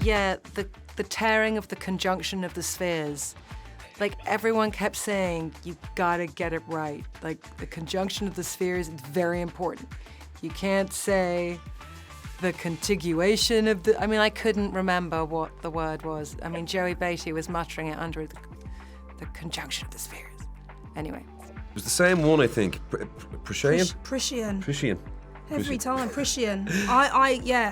Yeah, the tearing of the conjunction of the spheres. Like, everyone kept saying, you gotta get it right. Like, the conjunction of the spheres is very important. You can't say the contiguation of the... I mean, I couldn't remember what the word was. I mean, Joey Beatty was muttering it under the conjunction of the spheres. Anyway. It was the same one, I think. Priscian? Priscian. Every time, Priscian.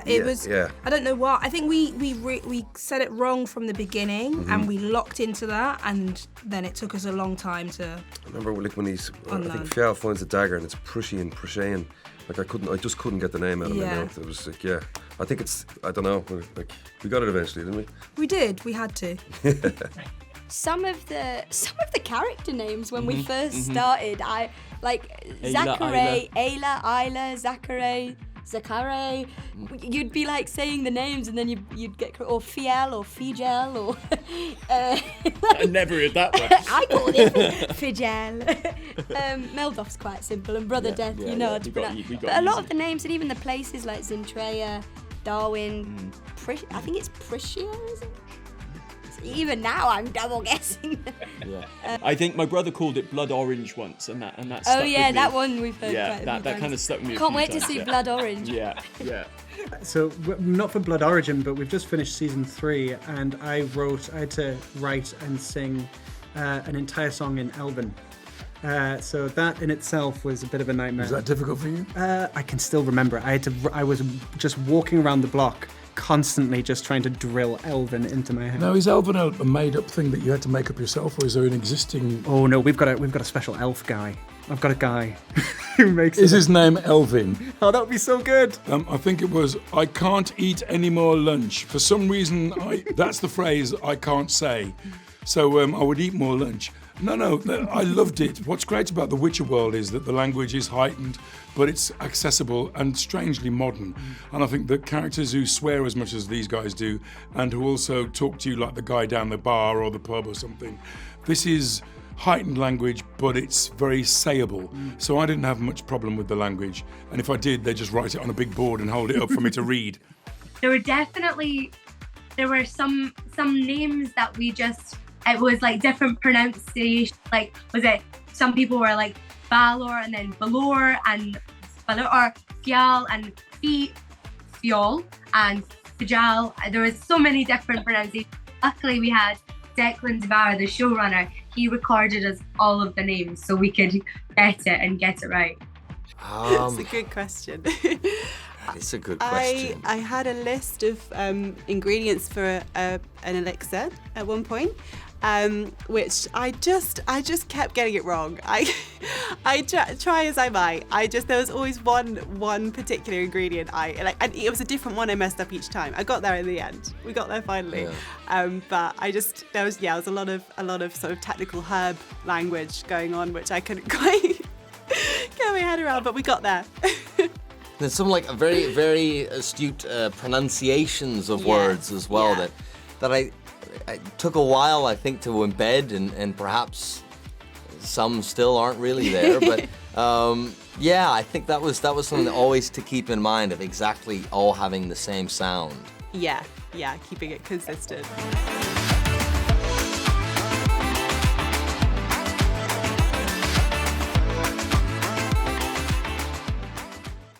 It was. Yeah. I don't know what. I think we said it wrong from the beginning, and we locked into that, and then it took us a long time to. I remember like when he's. I Unlearn. think Fial finds a dagger and it's Priscian. Like I just couldn't get the name out of my mouth. It was like, yeah. I think it's. I don't know. Like we got it eventually, didn't we? We did. We had to. Some of the character names when we first started, I like Zachary, Ayla, Isla, Zachary. You'd be like saying the names, and then you'd get or Fiel or Figel or. I never heard that one. I called it Figel. Meldorf's quite simple, and Brother Death, you know how to pronounce. But a lot of the names, and even the places like Zintrea, Darwin, I think it's Priscia, is it? Even now, I'm double guessing. I think my brother called it Blood Orange once, and that stuck with me. That one we've heard. Yeah, that kind of stuck with me. Can't wait to see Blood Orange. Yeah. So, not for Blood Origin, but we've just finished season 3, and I had to write and sing an entire song in Elven. So that in itself was a bit of a nightmare. Was that difficult for you? I can still remember it. I was just walking around the block, constantly just trying to drill Elven into my head. Now, is Elven a made-up thing that you had to make up yourself, or is there an existing... Oh no, we've got a special elf guy. I've got a guy who makes it. Is his name Elvin? Oh, that would be so good. I think it was, I can't eat any more lunch. For some reason, that's the phrase I can't say. So I would eat more lunch. No, I loved it. What's great about the Witcher world is that the language is heightened, but it's accessible and strangely modern. And I think that characters who swear as much as these guys do, and who also talk to you like the guy down the bar or the pub or something, this is heightened language, but it's very sayable. So I didn't have much problem with the language. And if I did, they'd just write it on a big board and hold it up for me to read. There were some names that it was like different pronunciation. Like, was it, some people were like Balor and then Balor and Balor, Fial and Fiol and Fijal. There was so many different pronunciations. Luckily we had Declan DeVara, the showrunner. He recorded us all of the names so we could get it right. That's a good question. It's a good question. I had a list of ingredients for an elixir at one point, which I just kept getting it wrong. I try as I might. there was always one particular ingredient and it was a different one I messed up each time. I got there in the end. We got there finally. Yeah. But there was a lot of sort of technical herb language going on, which I couldn't quite get my head around, but we got there. There's some like very, very astute pronunciations of words as well that I took a while, I think, to embed, and perhaps some still aren't really there. But I think that was something always to keep in mind, of exactly all having the same sound. Yeah, keeping it consistent.